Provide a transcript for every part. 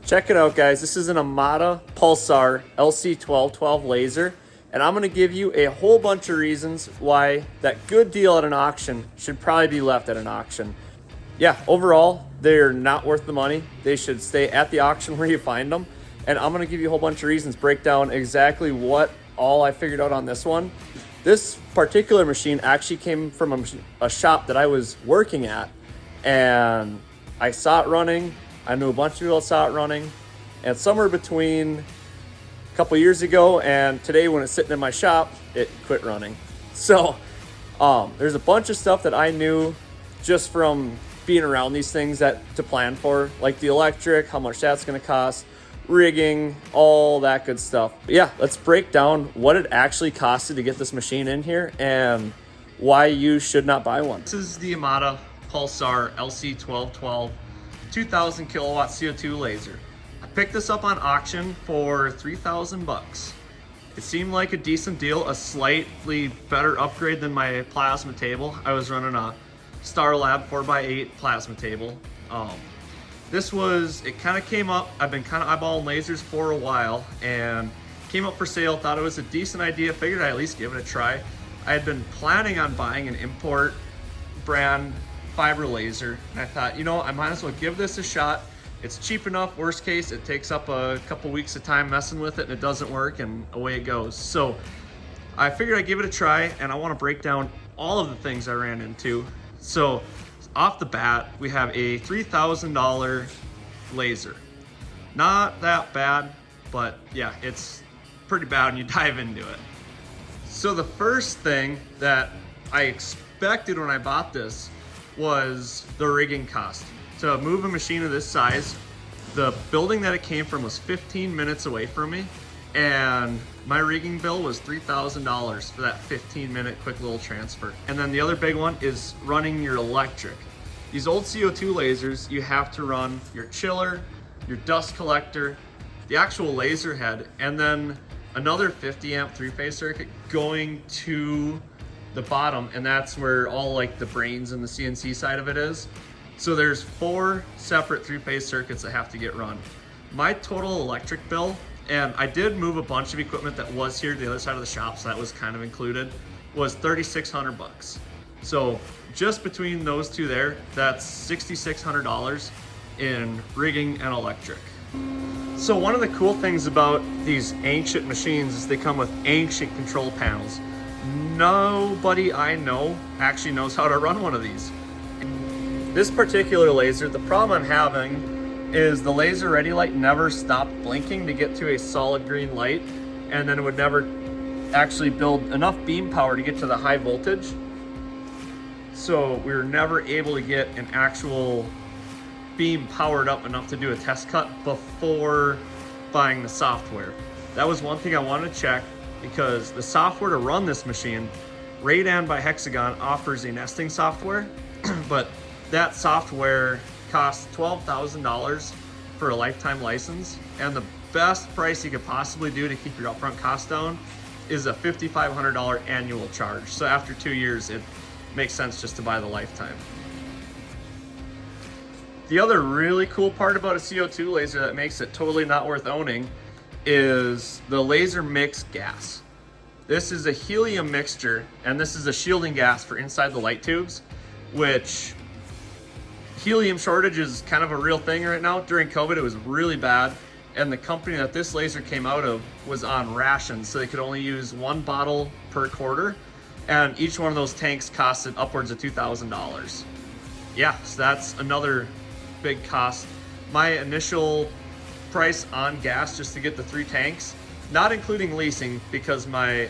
Check it out, guys. This is an Amada Pulsar LC1212 laser, and I'm going to give you a whole bunch of reasons why that good deal at an auction should probably be left at an auction. Yeah, overall, they're not worth the money. They should stay at the auction where you find them, and I'm going to give you a whole bunch of reasons, break down exactly what all I figured out on this one. This particular machine actually came from a shop that I was working at, and I saw it running. I knew a bunch of people that saw it running, and somewhere between a couple years ago and today when it's sitting in my shop, it quit running. So there's a bunch of stuff that I knew just from being around these things that to plan for, like the electric, how much that's going to cost, rigging, all that good stuff. But yeah, let's break down what it actually costed to get this machine in here and why you should not buy one. This is the Amada Pulsar LC1212 2000 kilowatt CO2 laser. I picked this up on auction for 3,000 bucks. It seemed like a decent deal, a slightly better upgrade than my plasma table. I was running a Starlab 4x8 plasma table. It kind of came up, I've been kind of eyeballing lasers for a while, and came up for sale, thought it was a decent idea, figured I'd at least give it a try. I had been planning on buying an import brand fiber laser, and I thought, you know, I might as well give this a shot. It's cheap enough. Worst case, it takes up a couple weeks of time messing with it and it doesn't work, and away it goes. So I figured I'd give it a try, and I want to break down all of the things I ran into. So off the bat, we have a $3,000 laser. Not that bad, but yeah, it's pretty bad when you dive into it. So the first thing that I expected when I bought this was the rigging cost. To move a machine of this size, the building that it came from was 15 minutes away from me, and my rigging bill was $3,000 for that 15-minute quick little transfer. And then the other big one is running your electric. These old CO2 lasers, you have to run your chiller, your dust collector, the actual laser head, and then another 50 amp three-phase circuit going to the bottom, and that's where all like the brains and the CNC side of it is. So there's 4 separate three-phase circuits that have to get run. My total electric bill, and I did move a bunch of equipment that was here to the other side of the shop, so that was kind of included, was 3,600 bucks. So just between those two there, that's $6,600 in rigging and electric. So one of the cool things about these ancient machines is they come with ancient control panels. Nobody I know actually knows how to run one of these. This particular laser, the problem I'm having is the laser ready light never stopped blinking to get to a solid green light, and then it would never actually build enough beam power to get to the high voltage. So we were never able to get an actual beam powered up enough to do a test cut before buying the software. That was one thing I wanted to check, because the software to run this machine, Radan by Hexagon offers a nesting software, but that software costs $12,000 for a lifetime license, and the best price you could possibly do to keep your upfront costs down is a $5,500 annual charge. So after 2 years, it makes sense just to buy the lifetime. The other really cool part about a CO2 laser that makes it totally not worth owning is the laser mix gas. This is a helium mixture, and this is a shielding gas for inside the light tubes, which helium shortage is kind of a real thing right now. During COVID, it was really bad, and the company that this laser came out of was on rations, so they could only use 1 bottle per quarter, and each one of those tanks costed upwards of $2,000. Yeah, so that's another big cost. My initial price on gas just to get the 3 tanks, not including leasing, because my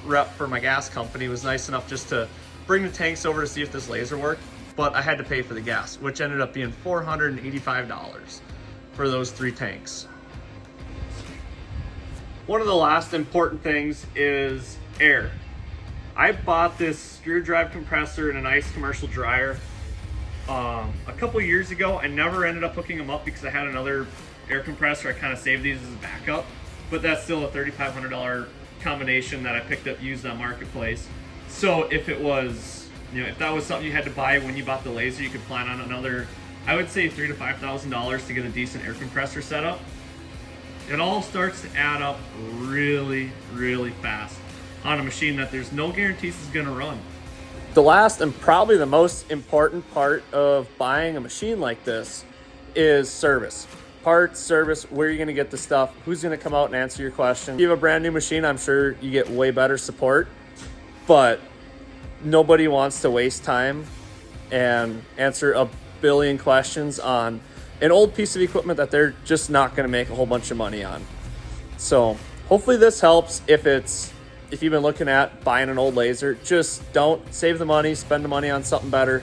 rep for my gas company was nice enough just to bring the tanks over to see if this laser worked, but I had to pay for the gas, which ended up being $485 for those 3 tanks. One of the last important things is air. I bought this screw drive compressor and a nice commercial dryer a couple years ago. I never ended up hooking them up because I had another air compressor. I kind of saved these as a backup, but that's still a $3,500 combination that I picked up used on Marketplace. So if it was, if that was something you had to buy when you bought the laser, you could plan on another I would say $3,000 to $5,000 to get a decent air compressor set up. It all starts to add up really, really fast on a machine that there's no guarantees is gonna run. The last and probably the most important part of buying a machine like this is service. Parts, service, where you're gonna get the stuff, who's gonna come out and answer your question. If you have a brand new machine, I'm sure you get way better support, but nobody wants to waste time and answer a billion questions on an old piece of equipment that they're just not gonna make a whole bunch of money on. So hopefully this helps. If you've been looking at buying an old laser, just don't save the money, spend the money on something better.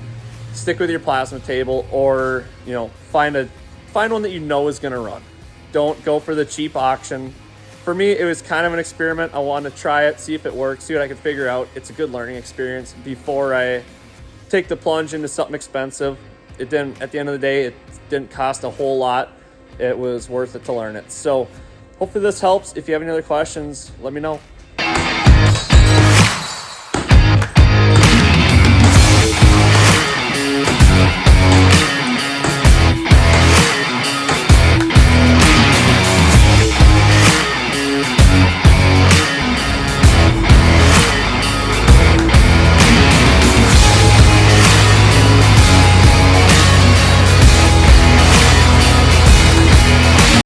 Stick with your plasma table, or find one that you know is gonna run. Don't go for the cheap auction. For me, it was kind of an experiment. I wanted to try it, see if it works, see what I could figure out. It's a good learning experience before I take the plunge into something expensive. It didn't, at the end of the day, it didn't cost a whole lot. It was worth it to learn it. So hopefully this helps. If you have any other questions, let me know.